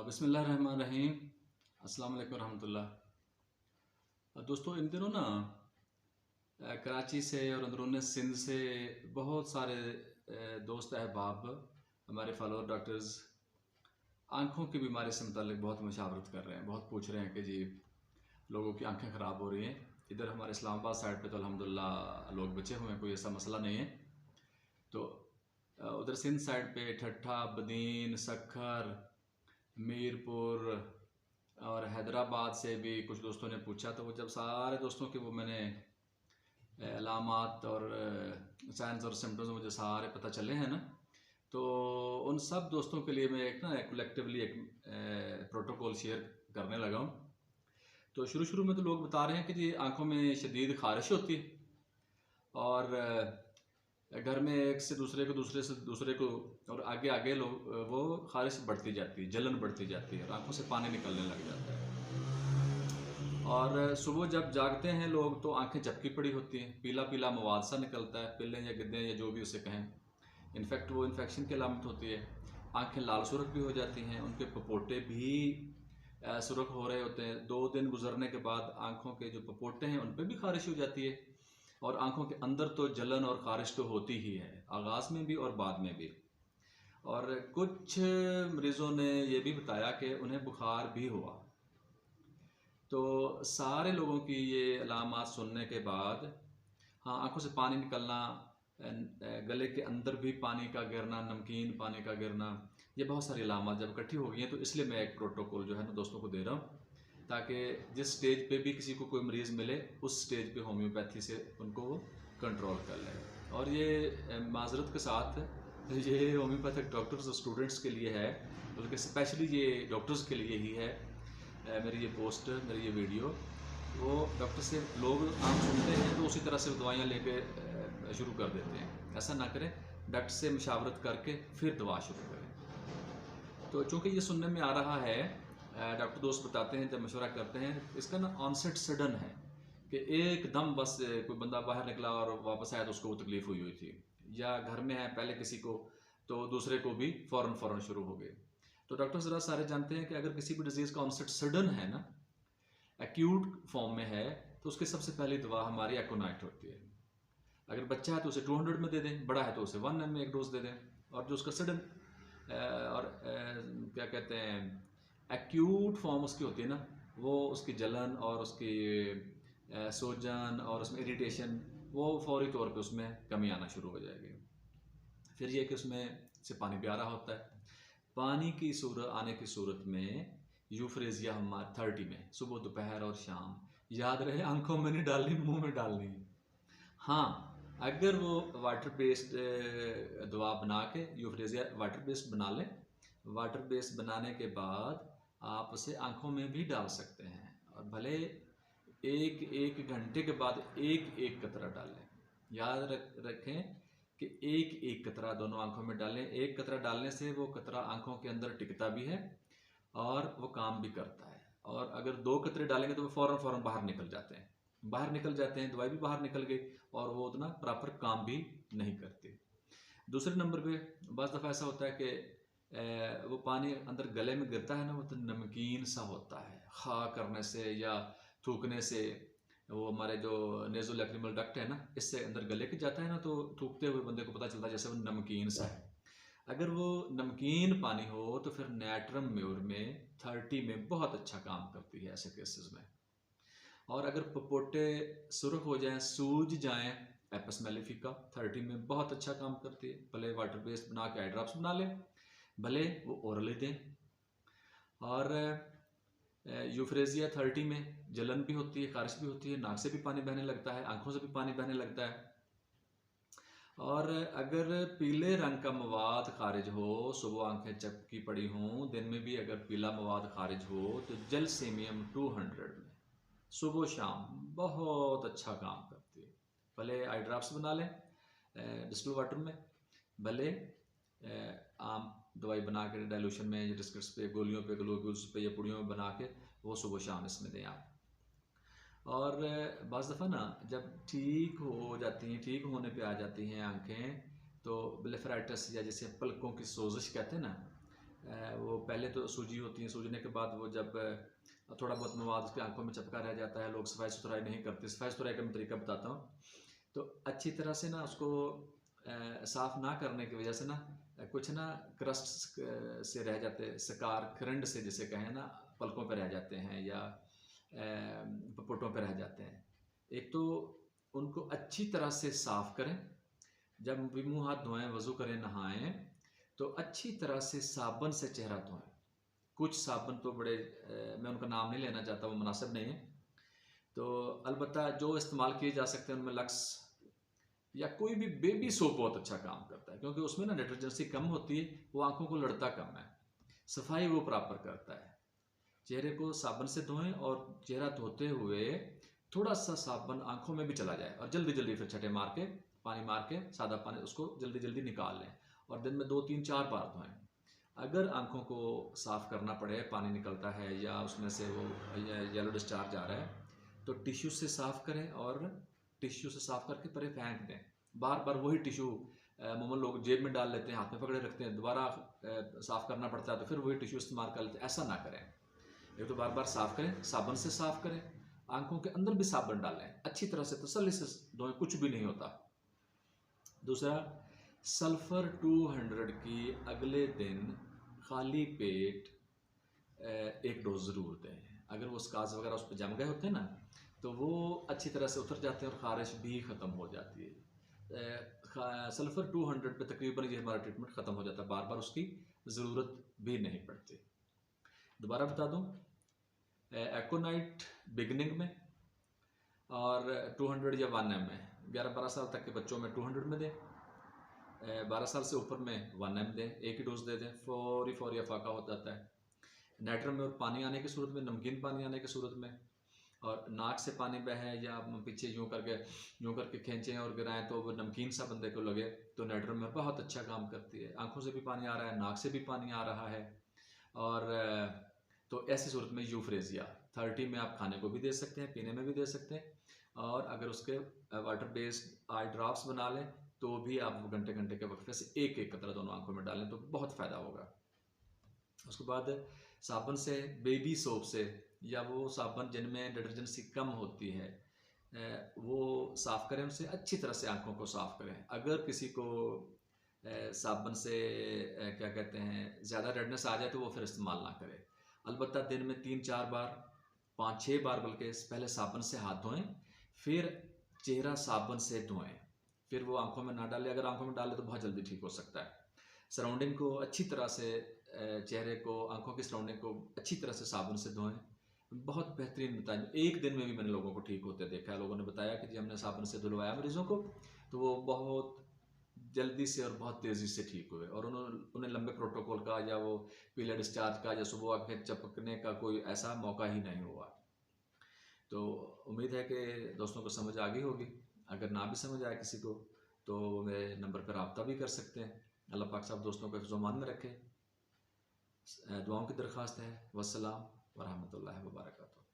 बिस्मिल्लाहिर्रहमानिर्रहीम। अस्सलाम वालेकुम रहमतुल्लाह। दोस्तों, इन दिनों ना कराची से और अंदरूनी सिंध से बहुत सारे दोस्त अहबाब, हमारे फॉलोअर डॉक्टर्स आँखों की बीमारी से मुतालिक बहुत मशावरत कर रहे हैं, बहुत पूछ रहे हैं कि जी लोगों की आंखें ख़राब हो रही हैं। इधर हमारे इस्लामाबाद साइड पे तो अल्हम्दुलिल्लाह लोग बचे हुए हैं, कोई ऐसा मसला नहीं है। तो उधर सिंध साइड पे ठट्ठा, बदीन, सखर, मीरपुर और हैदराबाद से भी कुछ दोस्तों ने पूछा। तो वो जब सारे दोस्तों के वो मैंने अलामात और साइंस और सिम्टम्स मुझे सारे पता चले हैं ना, तो उन सब दोस्तों के लिए मैं एक कलेक्टिवली एक प्रोटोकॉल शेयर करने लगा हूँ। तो शुरू में तो लोग बता रहे हैं कि जी आंखों में शदीद खारिश होती है और घर में एक से दूसरे को और आगे लोग वो खारिश बढ़ती जाती है, जलन बढ़ती जाती है और आंखों से पानी निकलने लग जाता है। और सुबह जब जागते हैं लोग तो आंखें झपकी पड़ी होती हैं, पीला पीला मवाद सा निकलता है, पिल्लें या गिद्दें या जो भी उसे कहें। इनफैक्ट वो इन्फेक्शन की अलामत होती है। आंखें लाल सुर्ख भी हो जाती हैं, उनके पपोटे भी सुर्ख हो रहे होते हैं। 2 दिन गुजरने के बाद आंखों के जो पपोटे हैं उन पर भी खारिश हो जाती है और आंखों के अंदर तो जलन और खारिश तो होती ही है, आगाज़ में भी और बाद में भी। और कुछ मरीज़ों ने ये भी बताया कि उन्हें बुखार भी हुआ। तो सारे लोगों की ये अलामात सुनने के बाद, हाँ, आंखों से पानी निकलना, गले के अंदर भी पानी का गिरना, नमकीन पानी का गिरना, ये बहुत सारी अलामात जब इकट्ठी हो गई हैं तो इसलिए मैं एक प्रोटोकॉल जो है ना दोस्तों को दे रहा हूँ, ताकि जिस स्टेज पे भी किसी को कोई मरीज़ मिले उस स्टेज पे होम्योपैथी से उनको कंट्रोल कर लें। और ये माजरत के साथ ये होम्योपैथिक डॉक्टर्स और स्टूडेंट्स के लिए है, बल्कि स्पेशली ये डॉक्टर्स के लिए ही है। मेरी ये पोस्ट, मेरी ये वीडियो, वो डॉक्टर से लोग आम सुनते हैं तो उसी तरह से दवाइयाँ लेके शुरू कर देते हैं। ऐसा ना करें, डॉक्टर से मशावरत करके फिर दवा शुरू करें। तो चूँकि ये सुनने में आ रहा है, डॉक्टर दोस्त बताते हैं जब मशवरा करते हैं, इसका ना ऑनसेट सडन है कि एकदम बस कोई बंदा बाहर निकला और वापस आया तो उसको वो तकलीफ़ हुई थी, या घर में है पहले किसी को तो दूसरे को भी फ़ौरन शुरू हो गए। तो डॉक्टर ज़रा सारे जानते हैं कि अगर किसी भी डिज़ीज़ का ऑनसेट सडन है ना, एक्यूट फॉर्म में है, तो उसकी सबसे पहली दवा हमारी एकोनाइट होती है। अगर बच्चा है तो उसे 200 में दे दें, बड़ा है तो उसे 1 में एक डोज दे दें। और जो उसका सडन और क्या कहते हैं एक्यूट फॉर्म उसकी होती है ना, वो उसकी जलन और उसकी सूजन और उसमें इरिटेशन, वो फौरी तौर पे उसमें कमी आना शुरू हो जाएगी। फिर ये कि उसमें से पानी भी आ रहा होता है। पानी की सूरत आने की सूरत में यूफ्रेजिया हमारे 30 में सुबह दोपहर और शाम, याद रहे आंखों में नहीं डालनी, मुंह में डालनी। हाँ, अगर वो वाटर बेस्ड दवा बना के यूफ्रेजिया वाटर बेस्ड बना लें, वाटर बेस्ड बनाने के बाद आप उसे आंखों में भी डाल सकते हैं और भले एक घंटे के बाद एक कतरा डालें। याद रखें कि एक कतरा दोनों आंखों में डालें। एक कतरा डालने से वो कतरा आंखों के अंदर टिकता भी है और वो काम भी करता है। और अगर 2 कतरे डालेंगे तो वो फ़ौरन बाहर निकल जाते हैं, दवाई भी बाहर निकल गई और वो उतना प्रॉपर काम भी नहीं करती। दूसरे नंबर पे बस दफ़ा ऐसा होता है कि वो पानी अंदर गले में गिरता है ना, वो तो नमकीन सा होता है, खा करने से या थूकने से। वो हमारे जो नेज़ोलैक्रिमल डक्ट है ना, इससे अंदर गले के जाता है ना, तो थूकते हुए बंदे को पता चलता है जैसे वो नमकीन सा है। अगर वो नमकीन पानी हो तो फिर नेट्रम म्योर में 30 में बहुत अच्छा काम करती है ऐसे केसेस में। और अगर पपोटे सुर्ख हो जाएं, सूज जाएं, एपस मेलिफिका 30 में बहुत अच्छा काम करती है। भले वाटर बेस्ड बना के आई ड्रॉप्स बना लें, भले वो ओरली दें। और यूफ्रेजिया 30 में जलन भी होती है, खारिश भी होती है, नाक से भी पानी बहने लगता है, आंखों से भी पानी बहने लगता है। और अगर पीले रंग का मवाद खारिज हो, सुबह आंखें चपकी पड़ी हों, दिन में भी अगर पीला मवाद खारिज हो, तो जेलसीमियम 200 में सुबह शाम बहुत अच्छा काम करती है। भले आई ड्रॉप्स बना लें डिस्टिल वाटर में, भले आम दवाई बना के डाइल्यूशन में या डिस्कट्स पे, गोलियों पे, ग्लोब्यूल्स पे या पुड़ियों में बना के वो सुबह शाम इसमें दें आप। और बाज़ दफ़ा ना जब ठीक हो जाती हैं, ठीक होने पे आ जाती हैं आंखें, तो ब्लेफराइटिस या जैसे पलकों की सोजिश कहते हैं ना, वो पहले तो सूजी होती है, सूजने के बाद वो जब थोड़ा बहुत मवाद उसकी आंखों में चिपका रह जाता है, लोग सफाई सुथराई नहीं करते। सफाई सुथराई का मैं तरीका बताता हूँ। तो अच्छी तरह से ना उसको साफ़ ना करने की वजह से ना कुछ ना क्रस्ट से रह जाते, सकार खरंड से जिसे कहें ना, पलकों पे रह जाते हैं या पपोटों पे रह जाते हैं। एक तो उनको अच्छी तरह से साफ़ करें, जब भी मुँह हाथ धोएं, वज़ू करें, नहाएं तो अच्छी तरह से साबुन से चेहरा धोएं। कुछ साबुन तो बड़े मैं उनका नाम नहीं लेना चाहता, वो मुनासिब नहीं है। तो अलबत्ता जो इस्तेमाल किए जा सकते हैं उनमें लक्स या कोई भी बेबी सोप बहुत अच्छा काम करता है, क्योंकि उसमें ना डिटर्जेंसी कम होती है, वो आंखों को लड़ता कम है, सफाई वो प्रॉपर करता है। चेहरे को साबुन से धोएं और चेहरा धोते हुए थोड़ा सा साबुन आंखों में भी चला जाए और जल्दी जल्दी फिर छटे मार के, पानी मार के, सादा पानी, उसको जल्दी जल्दी निकाल लें और दिन में 2 3 4 बार धोएं। अगर आंखों को साफ़ करना पड़े, पानी निकलता है या उसमें से वो येलो डिस्चार्ज आ रहा है, तो टिश्यू से साफ़ करें और टिश्यू से साफ़ करके परे फेंक दें। बार बार वही टिश्यू अमूमन लोग जेब में डाल लेते हैं, हाथ में पकड़े रखते हैं, दोबारा साफ़ करना पड़ता है तो फिर वही टिश्यू इस्तेमाल कर लेते हैं। ऐसा ना करें। एक तो बार बार साफ़ करें, साबुन से साफ़ करें, आंखों के अंदर भी साबुन डालें, अच्छी तरह से तसल्ली से धोएं, कुछ भी नहीं होता। दूसरा, सल्फ़र 200 की अगले दिन खाली पेट एक डोज ज़रूर दें। अगर वो स्कार्स वगैरह उस पर जम गए होते हैं ना, तो वो अच्छी तरह से उतर जाते हैं और ख़ारिश भी ख़त्म हो जाती है। सल्फ़र 200 पे तकरीबन ये हमारा ट्रीटमेंट ख़त्म हो जाता है, बार बार उसकी ज़रूरत भी नहीं पड़ती। दोबारा बता दूँ, एकोनाइट बिगनिंग में और 200 या 1 ml में, 11-12 साल तक के बच्चों में 200 में दें, 12 साल से ऊपर में 1 ml दें, एक ही डोज दे दें, फौरी अफाका हो जाता है। नाइट्रम में और पानी आने की सूरत में, नमकीन पानी आने की सूरत में, और नाक से पानी बहे या पीछे यूँ करके खींचें और गिराएं तो वो नमकीन सा बंदे को लगे, तो नाइट्रम में बहुत अच्छा काम करती है। आंखों से भी पानी आ रहा है, नाक से भी पानी आ रहा है, और तो ऐसी सूरत में यूफ्रेजिया 30 में आप खाने को भी दे सकते हैं, पीने में भी दे सकते हैं, और अगर उसके वाटर बेस्ड आई ड्रॉप्स बना लें तो भी आप घंटे घंटे के वक्फे से एक एक कतरा दोनों आंखों में डालें तो बहुत फ़ायदा होगा। उसके बाद साबुन से, बेबी सोप से, या वो साबुन जिनमें डिटर्जेंसी कम होती है, वो साफ़ करें, उनसे अच्छी तरह से आंखों को साफ़ करें। अगर किसी को साबुन से क्या कहते हैं ज़्यादा रेडनेस आ जाए तो वो फिर इस्तेमाल ना करे। अलबत्ता दिन में 3 4 बार, 5 6 बार बल्कि पहले साबुन से हाथ धोएं, फिर चेहरा साबुन से धोएं, फिर वो आंखों में ना डालें। अगर आंखों में डालें तो बहुत जल्दी ठीक हो सकता है। सराउंडिंग को अच्छी तरह से, चेहरे को, आंखों की सराउंडिंग को अच्छी तरह से साबुन से धोएं, बहुत बेहतरीन बताया। एक दिन में भी मैंने लोगों को ठीक होते देखा है। लोगों ने बताया कि जी हमने साबुन से धुलवाया मरीजों को तो वो बहुत जल्दी से और बहुत तेज़ी से ठीक हुए, और उन्हें लंबे प्रोटोकॉल का या वो पीला डिस्चार्ज का या सुबह आंखें चपकने का कोई ऐसा मौका ही नहीं हुआ। तो उम्मीद है कि दोस्तों को समझ आ गई होगी। अगर ना भी समझ आए किसी को तो मेरे नंबर पर रब्ता भी कर सकते हैं। अल्लाह पाक सब दोस्तों को हिफ्ज़-ओ-मान में रखे। दुआओं की दरख्वास्त है। वस्सलाम व रहमतुल्लाहि व बरकातहू।